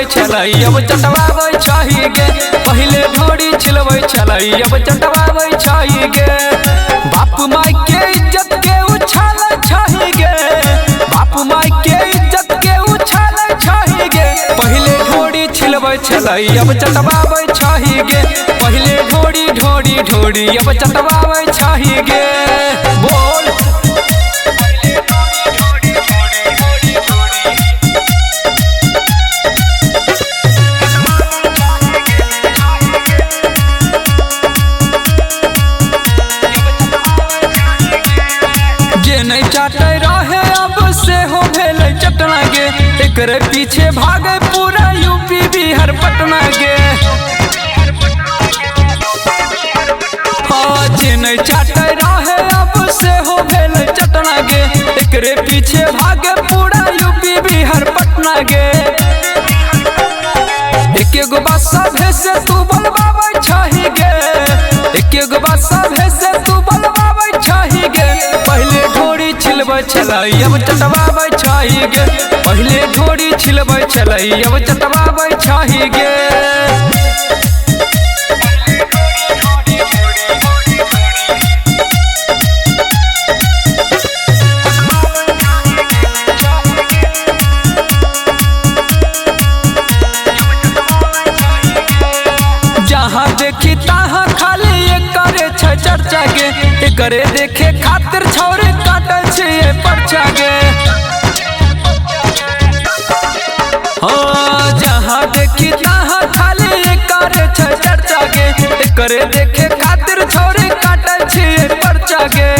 छिलबै छलै अब चटवाबै छही गे। पहिले ढोरी छिलबै छलै अब चटवाबै छही गे। बाप माय के इज्जत के उछालै छही गे। बाप माय के इज्जत के उछालै छही गे। पहिले ढोरी छिलबै छलै अब चटवाबै छही गे। पहिले ढोरी ढोरी ढोरी अब चटवाबै छही गे। बोल नहीं चाटे रहे अब से हो भेलै चटना गे। एकरे पीछे भागे पूरा यूपी बिहार पटना गे। हाँ जे नहीं चाटे रहे अब से हो भेलै चटना गे। एकरे पीछे भागे पूरा यूपी बिहार पटना गे। एक गो बात सभे से तू बोलबाबै छही गे। एक गो बात सभे से तू बोलबाबै छही गे। पहिले ढोरी छिलबै छलै अब चटवाबै छही गे। पहिले ढोरी छिलबै छलै अब चटवाबै छही गे। जहाँ देखी तहाँ खाली एकरे छै चर्चा गे। एकरे देखे खातिर छौरे काटे छै पर्चा गे। हाँ जहाँ देखी तहाँ खाली एकरे छै चर्चा गे। एकरे देखे खातिर छौरे काटे छै पर्चा गे।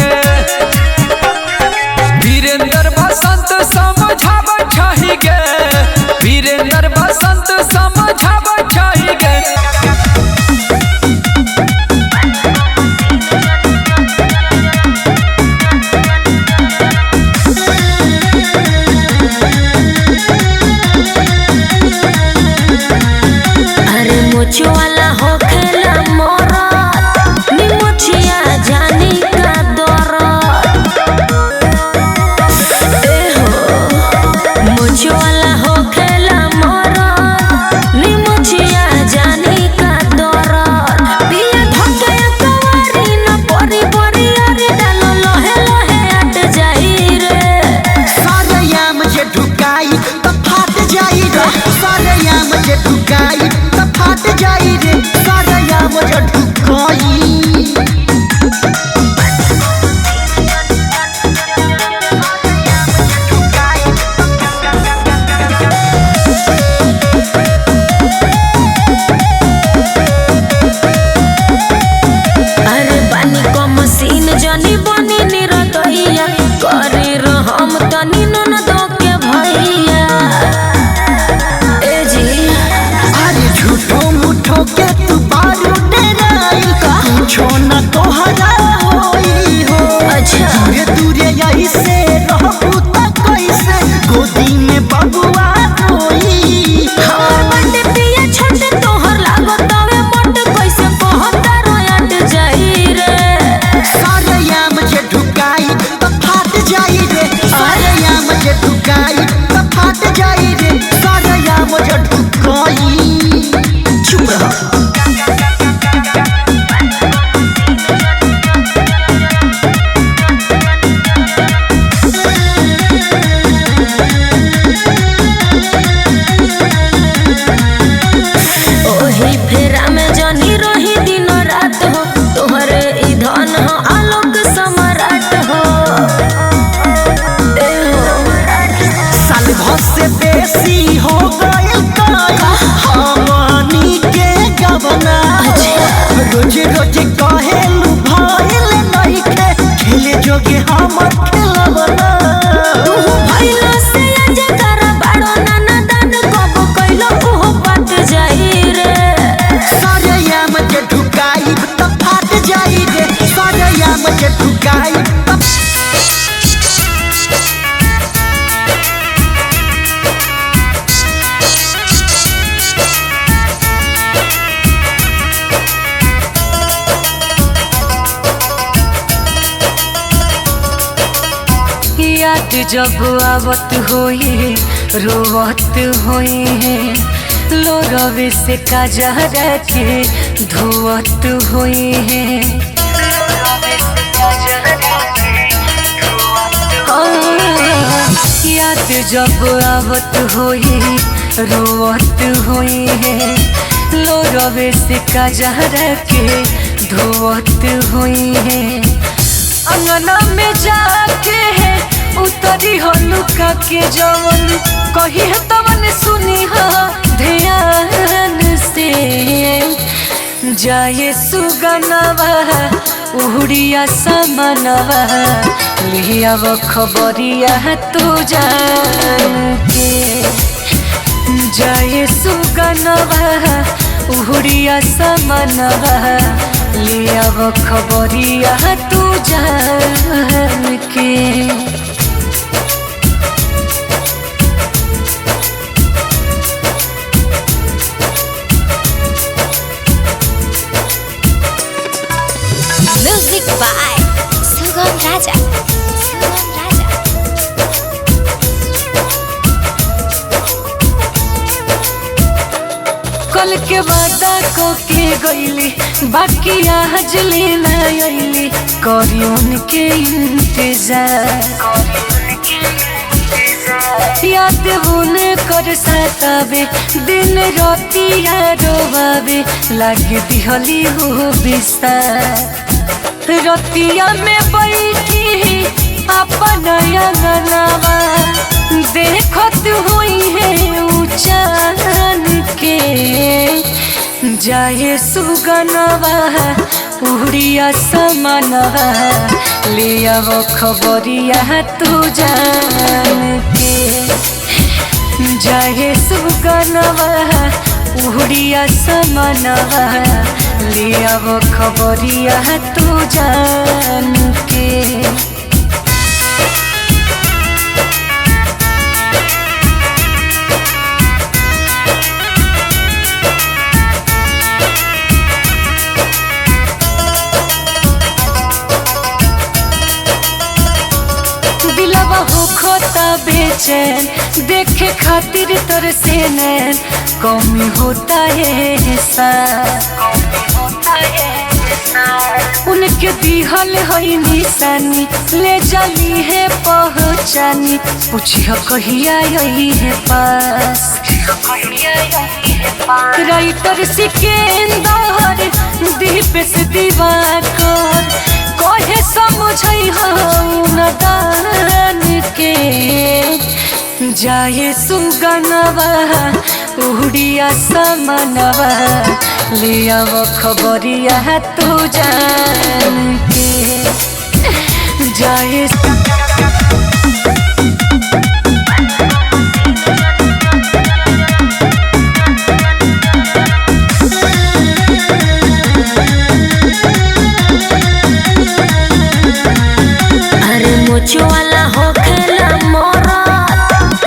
वीरेंद्र बसंत समझाबै छही गे। वीरेंद्र बसंत समझाबै छही गे। मोचो वाला हो खेला मोरत नी मोचिया जानी का दरद। ए हो मोचो वाला हो खेला मोरत नी मोचिया जानी का दरद। पिया धके कवारी न परी परी अरे डालो लहे लहे अट जाई रे। सारया मुझे ढुकाई तो फाट जाई रे। सारया मुझे ढुकाई फाट जाई रे। सारया मुझे ढुकाई अरे बानी को मशीन जनी बनी निरतैया करे रहम तनी नन दो के भैया। ए जी अरे झूठो मुठो के तू बारू डेराई कुछो न तोहरा होई हो। अच्छा दूरे दूरे यही से रहू त कैसे गोदी में बबुआ रोई। हमर बर्थडे पिया छोटे तोहर लागो तवे मोट कैसे कहता रोयट जाई रे। सारया मुझे ढुकाई तो फाट जाई रे। सारया मुझे ढुकाई तो फाट जाई रे। सारया मुझे ढुकाई चुप रहो। ओही फेरा में जनी रही दिन रात हो। तोहरे ई धन हो आलोक सम्राट हो। ए हो साल भर से बेसी हो गए हमनी के गवना। रोज रोज कहेलू भइल नइखे खेले जोगे हमर खेलवना। तू भइलो से अज कर बाड़ो नाना दान कब कइलो ओहो पट जाई रे। सारया मुझे ढुकाई तो फाट जाई रे। सारया मुझे ढुकाई तो याद जब आवत होई रोवत होई है लोरवे से काजरा के धोवत हुई है। याद जब आवत होई रोवत हुई है। लोरवे से काजरा के धोवत हुई है। अंगना में जाके है उतरी हो लुका के जवन कही है तवन सुनी हो ध्यान से। जाए सुगनवा उड़िया समनवा लिया वो खबरिया तू जान के। जाए सुगनवा उड़िया समनवा लिया वो खबरिया तू जान के। Music by Sugam Raja. Sugam Raja. कल के वादा को के गईली बाकी आज लेना आईली करियन के इंतजार। याद उन्हें कर सतावे दिन रातिया रोवावे लागे दिहली हो बिस्तार। रतिया में बैठी अपन अंगनावा देखत हुई है उचान के। जाए सुगनवा उड़िया समनवा लिया वो खबरिया तू जान के। जाए सुगनवा उड़िया समनवा लिया वो खबरिया तू जान के। दिलवा हो खोता बेचैन देखे खातिर तोर से नैन कमी होता है हिसाब। उनके दिहल है निशानी ले जाली है पहचानी पूछिया कहिया यही है पास। राइटर सिकेंदर दीपेश दिवाकर कहे समझई हो नदान के। जाए सुगनवा उड़िया समनवा लिया वो खबरिया तू जान के। जाए अरे मुझ वाला हो खेला मोरा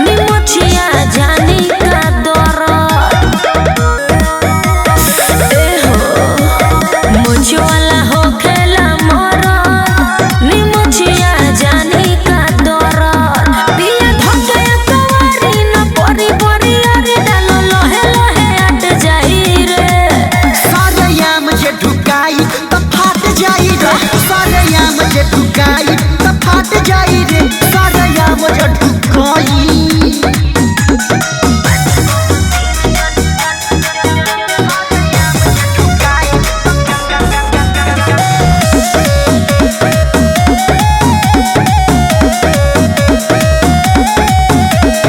निमुचिया जानी का दौरान। मुझ वाला हो खेला मोरा निमुचिया जानी का दौरान। पिया धोके कवारी न परी परी अरे डालो लोहे लोहे अट जाई रे। सारे याम जे ढुकाई तो फाट जाई रे। सारे याम जे ढुकाई तो फाट जाई रे। सारे याम जे ढुकाई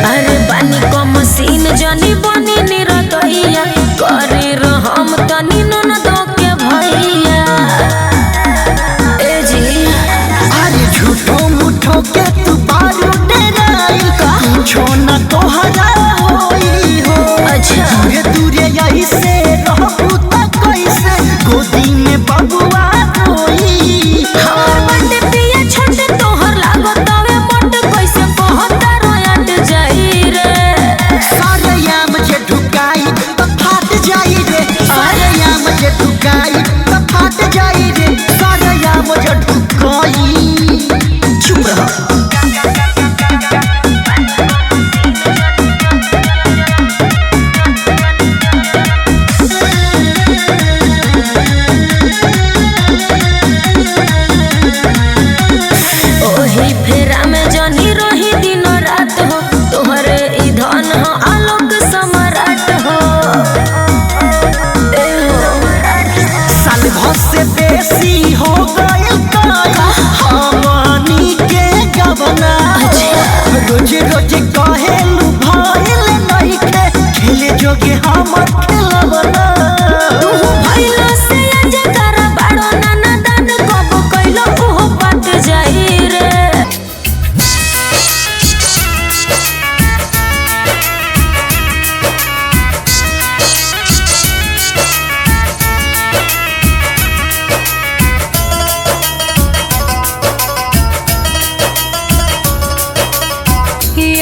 अरे बानी को मशीन जानी बनी निरतैया करे रहम तनी नन दो के भैया। ए जी अरे झूठो मुठो के तू बारू डेरा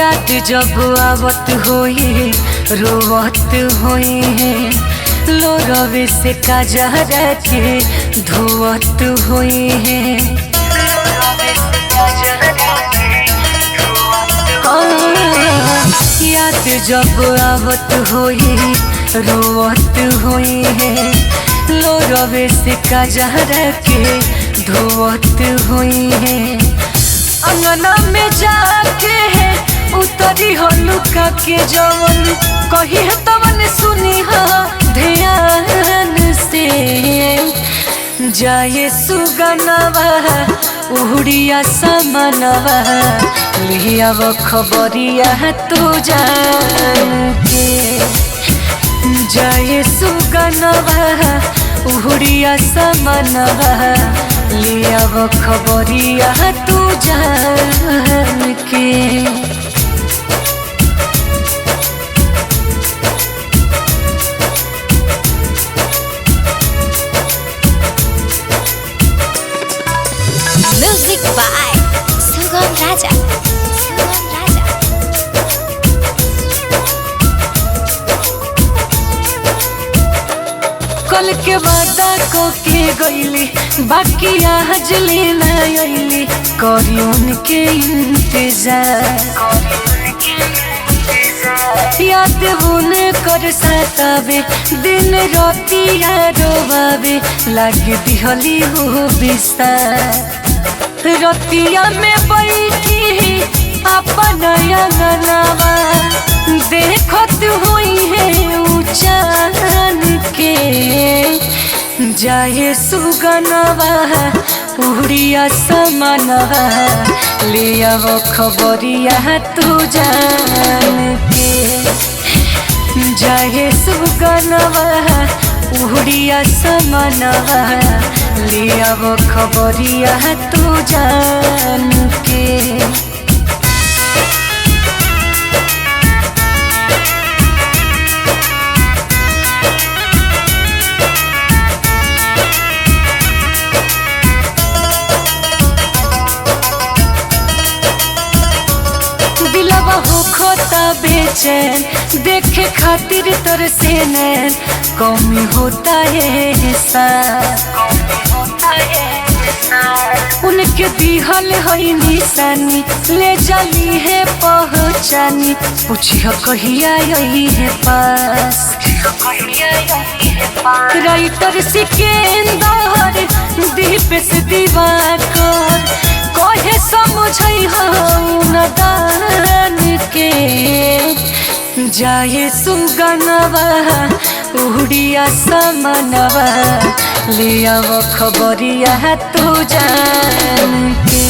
याद जब आवत होई रोवत होई है लोरवे से काजरा के धोवत होई है याद जब आवत होई रोवत होई है लोरवे से काजरा के धोवत होई है अंगना में जाके है उतरी हो लुका के जवन कही है तवन सुनी ध्यान से जाए सुगनवा उड़िया समनवा लिया वो खबरिया तू जान के जाए सुगनवा उड़िया समनवा लिया वो खबरिया तू जान के Music by Sugam Raja. Sugam Raja. कल के वादा को के गईली बाकी आज लेना आईली करी उनके इंतजार याद उन्हें कर सतावे दिन राती रोवावे लागे दिहली हो बिस्तार रतिया में बैठी अपन अंगनवा देखत हुई है उचान के जाए सुगनवा उड़िया समनवा लिया वो खबरिया तू जान के जाए सुगनवा उड़िया समनवा लिया वो खबरिया तू जान के दिलवा हो खोता बेचैन देखे खातिर तोर से नैन कमी होता है उनके दिहल है निशानी ले जाली है पहचानी पूछिया कहिया यही है पास राइटर सिकेंदर दीपेश दिवाकर कहे समझै दान के जाए सुगनवा उड़िया समनवा लिया वो खबरिया तू जान के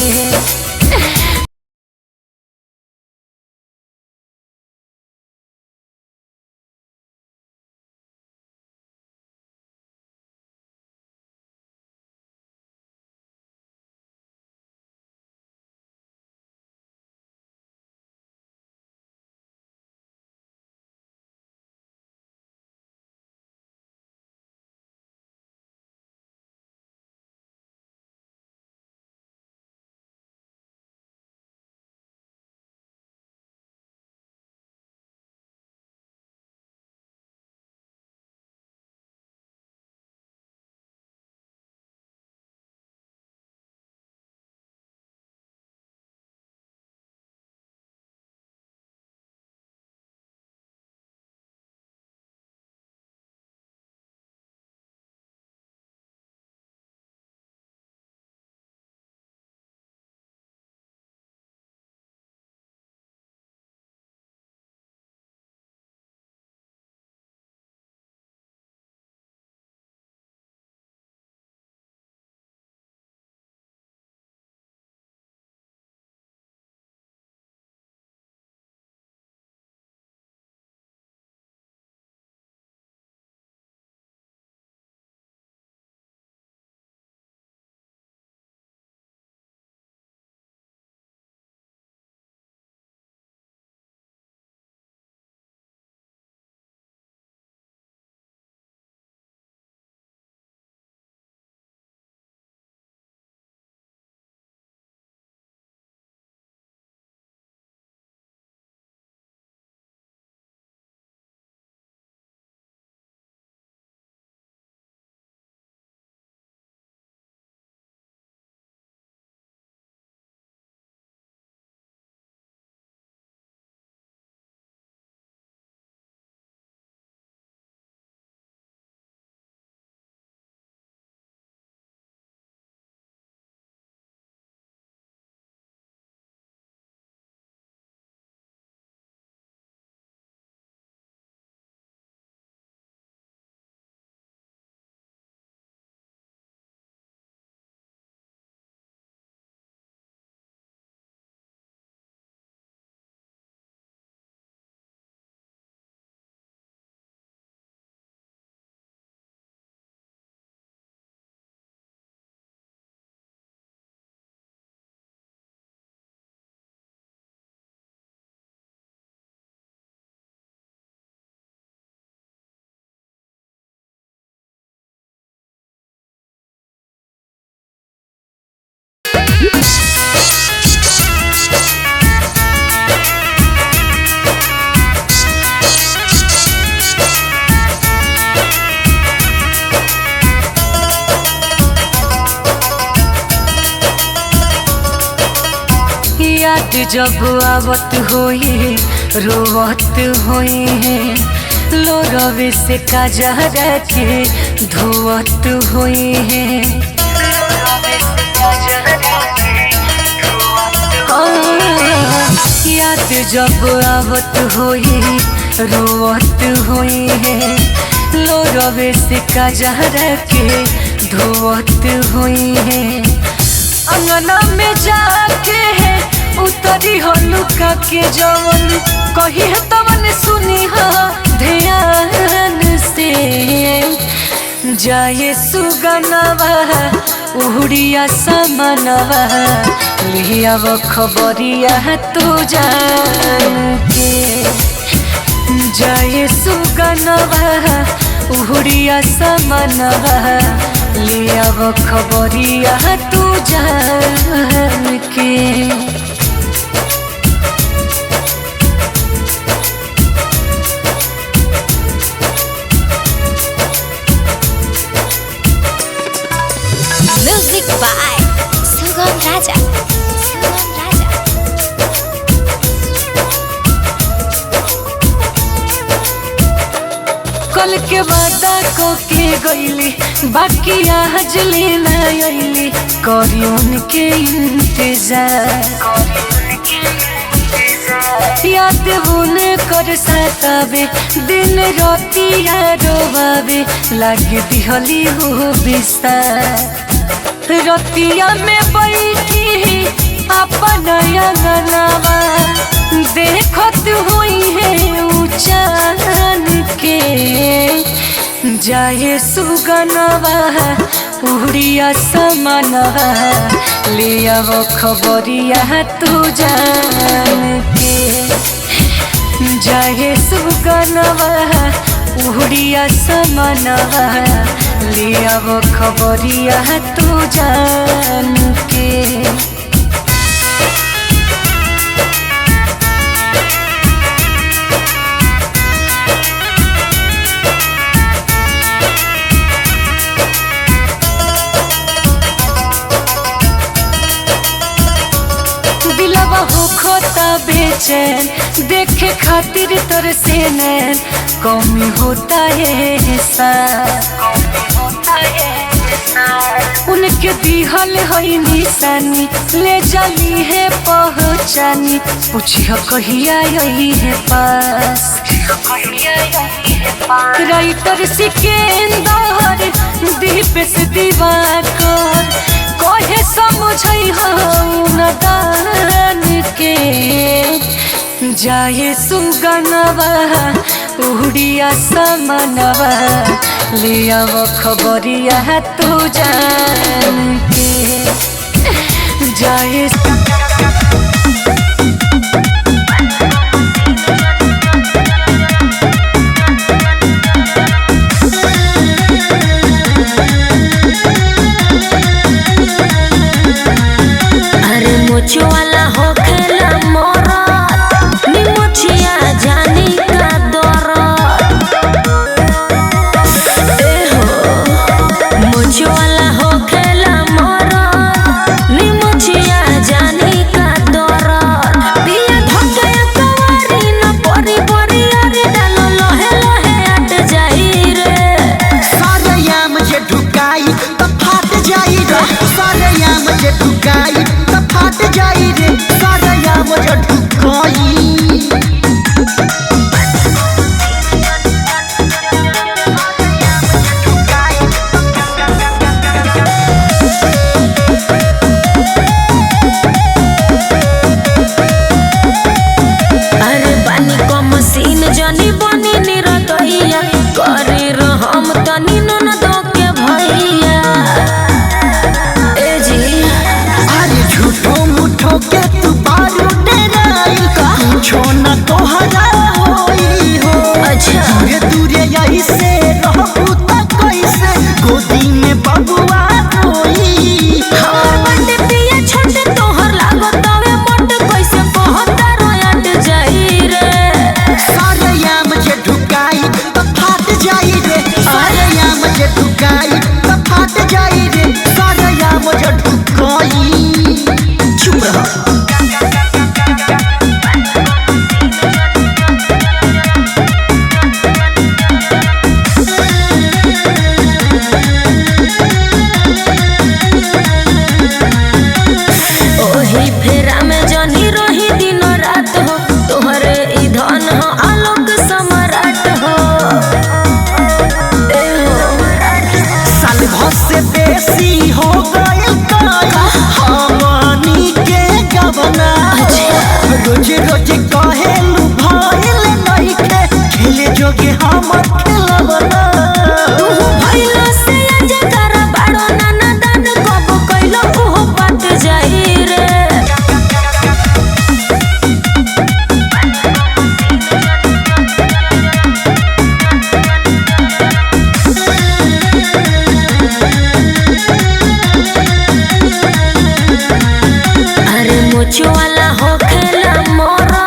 याद जब आवत होई रोवत होई है लो रवि से काजहरा के धोवत होई है याद जब आवत होई रोवत होई है लो रवि से काजहरा के धोवत होई है अंगना में जाके है उतरी हो लुका के जवन कही है तवन सुनी हो ध्यान से जाए सुगनवा उड़िया समनवा लिया वो खबरिया तू जान के जाए सुगनवा उड़िया समनवा लिया वो खबरिया तू जान के Music by Sugam Raja. Sugam Raja. कल के वादा को के गईली बाकी आज लेना आईली करियन के इंतजार याद बुने कर सतावे दिन रातिया रोवावे लागे दिहली हो बिस्तार रतिया में बैठी अपन अंगनावा देखत हुई है ऊंचान के जाए सुगनवा उड़िया समनवा लिया वो खबरिया तू जान के जाए सुगनवा उड़िया समनवा लिया वो खबरिया तू जान के दिलवा हो खोता बेचैन देखे खातिर तोर से नैन कमी होता है उनके दिहल है निशानी ले जाली है पहचानी पूछिया कहिया यही है पास राइटर सिकेंदर दीप से दिवाकर कहे समझई हो नदान के जाए सुगनवा उड़िया समनवा लिया वो खबरिया तू जान के जाए मुझ वाला हो खेला मोरा निमुचिया जानी का दौरत मुझ वाला हो खेला मोरा निमुचिया जानी रोजे कहेलू भइल नइखे खेले जोगे हमर खेलबना तू भइलो से अजे कर बाड़ो नाना दान कब कइलो ओहो पट जाई रे। अरे मुझ वाला हो खेला मोरा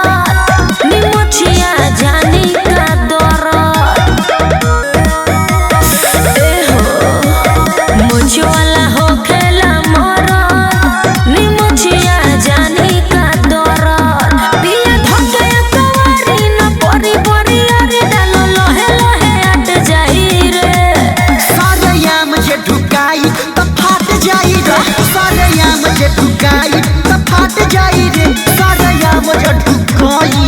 निमुछिया जानी का दौरत ए हो मुझ वाला हो खेला मोरा निमुछिया जानी का दौरत पिया धके कवारी न परी परी अरे डालो लोहे लोहे अट जाई रे। सारे याम जे ढुकाई त फाट जाई रे सारे याम जे ढुकाई त फाट जाई रे सारे याम जे ढुकाई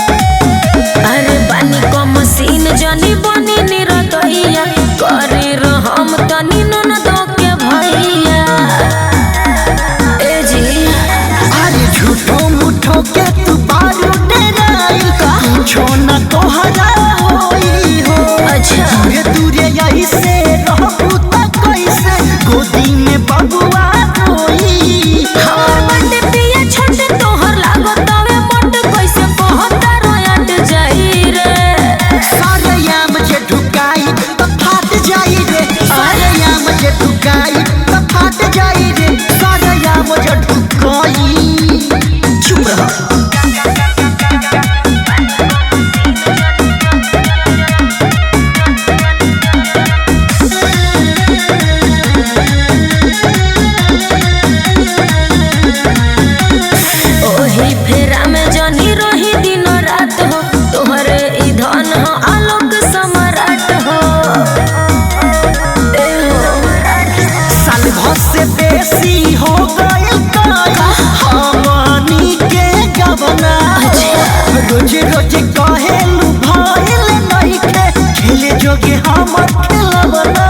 अरे बानी को मशीन जानी बनी निरतैया करे रहम तनी ननदो के भैया ए जी। अरे झूठो मुठो के तू बारू डराई कुछो न तोहरा होई हो अच्छा दूरे दूरे यही से रहबू त कैसे गोदी में बबुआ रोई हमर बंदे पिया छोटे तोहर लागो तवे मोट कैसे कहता रोयट जाई रे। सारे याम जे ढुकाई त फाट जाई रे सारे याम जे ढुकाई त फाट जाई रे सारे याम जे ढुकाई चुप रह ओही फेरा में जानी रही दिन रात हो तोहरे ई धन हो आलोक सम्राट हो ए हो साल भर से बेसी हो गइल हमनी के गबना रोजे रोजे कहेलू भइल नइखे खेले जोगे हमर खेलबना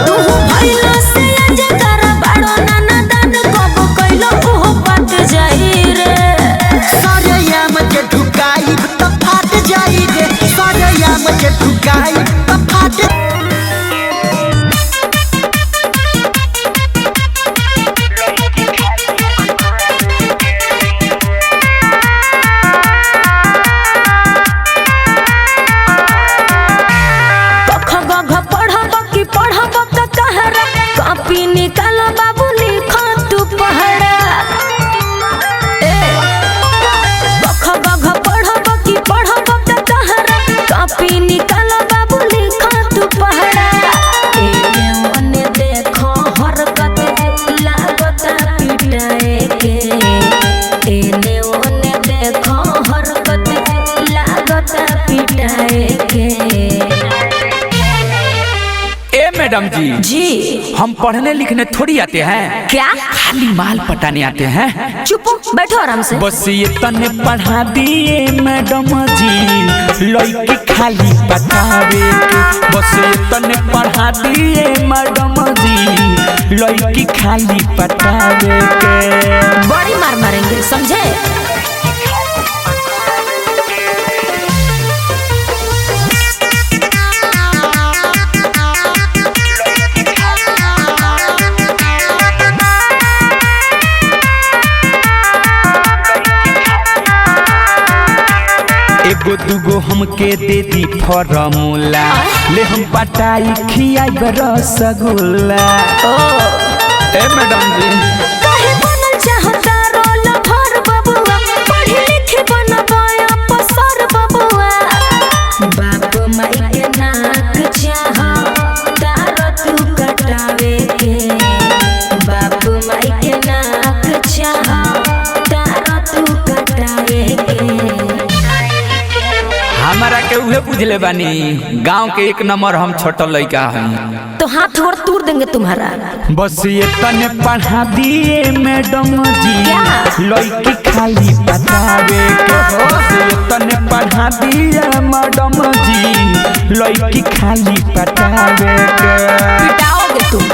तू भइलो से अजे कर बाड़ो नाना दान कब कइलो ओहो पट जाई रे। सारे याम जे ढुकाई त फाट जाई रे सारे याम जे ढुकाई त फाट कख गघ पढ़ब कि पढ़ब त कहरा कॉपी निकाल बाबू लिख तू पहरा ए कख गघ पढ़ब कि पढ़ब त कहरा कॉपी निकाल बाबू लिख तू पहरा एने ओने देखो हरकत लागत पिटाए के एने ओने देखो हरकत लागत पिटाए के। ए मैडम जी जी हम पढ़ने लिखने थोड़ी आते हैं क्या खाली माल पटाने आते हैं। चुप बैठो आराम से। बस ये तने पढ़ा दिए मैडम जी लड़की खाली पटावे के बस ये तने पढ़ा दिए मैडम जी लड़की खाली पटावे के। बड़ी मार मारेंगे समझे। एगो दूगो हमके दे दी फॉर्मूला ले हम पटाई खियाई रसगुल्ला। ए मैडम जी काहे बनल चाहता रोल भर बबुआ पढ़ी लिखी बनबा अफसर बबुआ बाप माई के नाक चाह तार तू कटावे के बाप माई के नाक चाह तार तू कटावे के। हमारा के उहे बुझले बानी गांव के एक नंबर हम छोटा लड़का हई तो हाथ जोड़ तोड़ देंगे तुम्हारा। बस ये तने पढ़ा दिए मैडम जी क्या? लड़की खाली पटावे के बस ये तने पढ़ा दिए मैडम जी लड़की खाली पटावे के। पिटाओगे तुम।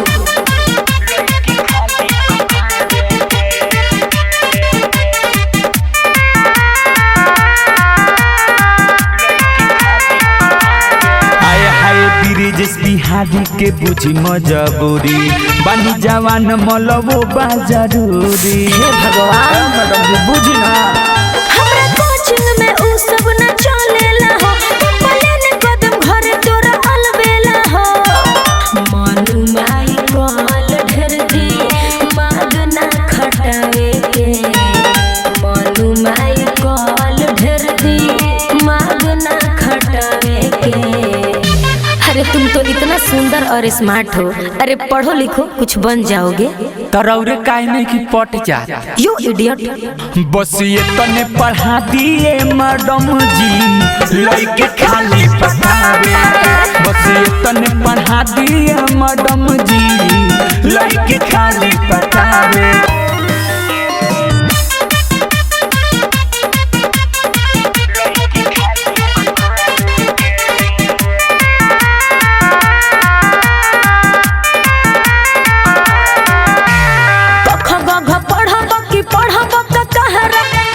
ब्रिजेश बिहारी के बुझी मजबूरी बानी जवान मलबो बा जरूरी। हे भगवान मैडम जी बुझी ना हमरा कोचिंग में उ सब न चलेला हो पलेन कदम घर तोरा अलबेला हो मानू माई कॉल ढेर दी मागना खटावे के मानू माई कॉल ढेर दी मागना खटावे के। अरे तुम तो इतना सुंदर और स्मार्ट हो, अरे पढ़ो लिखो कुछ बन जाओगे। तरौरे काहे में की पट जा यू इडियट। बस ये तने पढ़ा दिए मैडम जी लड़के खाली पटावे। बस ये तने पढ़ा दिए मैडम जी लड़के खाली पटावे।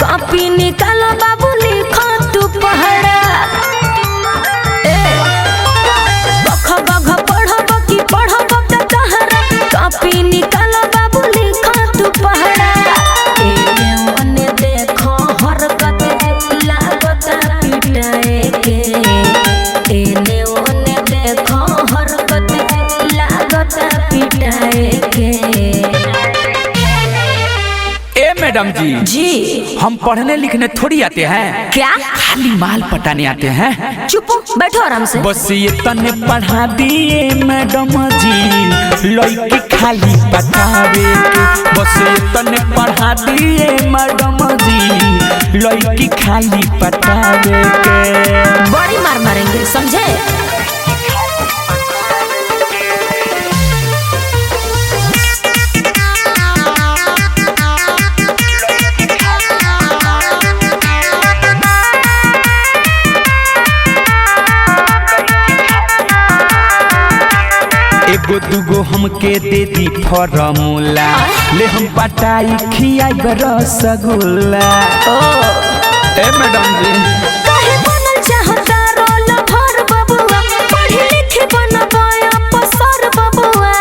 कॉपी निकाल बाबू लिखो तू पढ़ा पढ़ब की पढ़ब तहरा कॉपी निकाल बाबू लिखो तू पढ़ा। एने ओने देखो हरकत लागत पिटाए के एने ओने देखो हरकत लागत पिटाए के। मैडम जी हम पढ़ने लिखने थोड़ी आते हैं, क्या खाली माल पटाने आते हैं। चुप बैठो आराम से। बस ये तने पढ़ा दिए मैडम जी लड़की खाली पटावे के। बस ये तने पढ़ा दिए मैडम जी लड़की खाली पटावे के। बड़ी मार मारेंगे समझे। एगो दूगो हमके दे दी फॉर्मूला ले हम पटाई खियाई रसगुल्ला। ए मैडम जी काहे बनल चाहता रोल भर बबुआ पढ़ी लिखी बनबा अफसर बबुआ।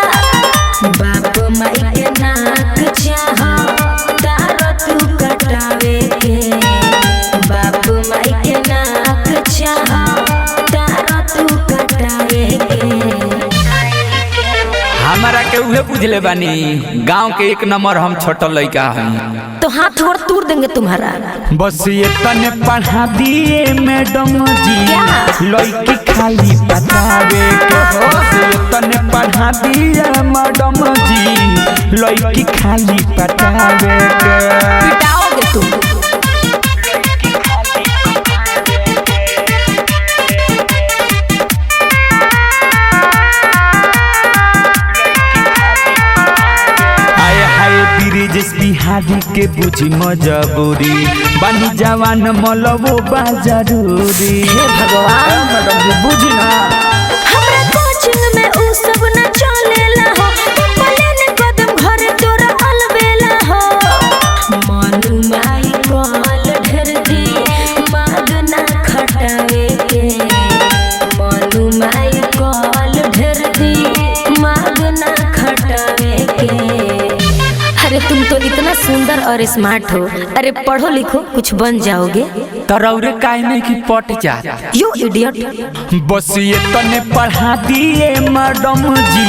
बाप माई के नाक चाह तार तू कटावे के बाप माई के नाक चाह तार तू कटावे के। हमारा के उहे बुझले बानी गांव के एक नंबर हम छोटा लड़का हैं। तो हाथ छोड़ तोड़ देंगे तुम्हारा। बस ये तने पढ़ा दिए मैडम जी लड़की खाली पटावे के। बस ये तने पढ़ा दिए मैडम जी लड़की खाली पटावे के। पिटाओगे तुम। ब्रिजेश बिहारी के बुझी मजबूरी बानी जवान मलबो बा जरूरी। हे भगवान मैडम जी बुझी ना हमरा कोचिंग में उ सब न चलेला हो पलेन कदम घर तोरा अलबेला हो मानू माई कॉल ढेर दी मागना खटावे के मानू माई कॉल ढेर दी मागना खटावे के। अरे तुम तो इतना सुंदर और स्मार्ट हो, अरे पढ़ो लिखो कुछ बन जाओगे। तरौरे काहे में की पट जा यू इडियट। बस ये तने पढ़ा दिए मैडम जी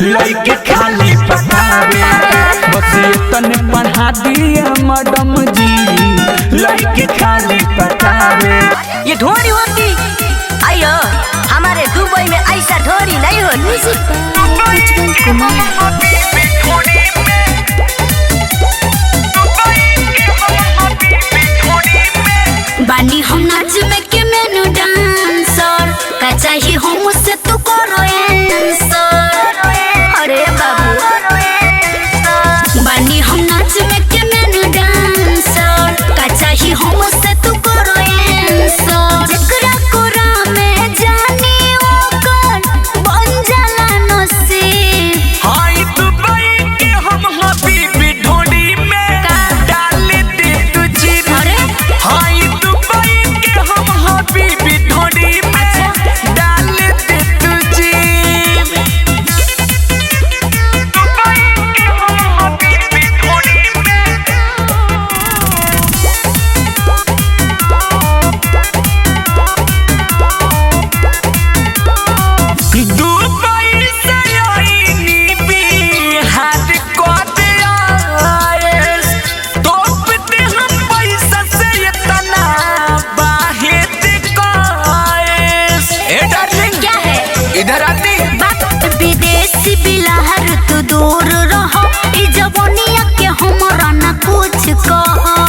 लड़के खाली पटावे के। बस ये तने पढ़ा दिए मैडम जी लड़के खाली पटावे। ये ढोरी होती आयो हमारे दुबई में ऐसा ढोरी नहीं होती। बानी हम नाच में के मेनू डांसर का चाहिए हम से तू करो आंसर। अरे बाबू बानी हम नाच में के मेनू डांसर का चाहिए हम से तू करो आंसर। कह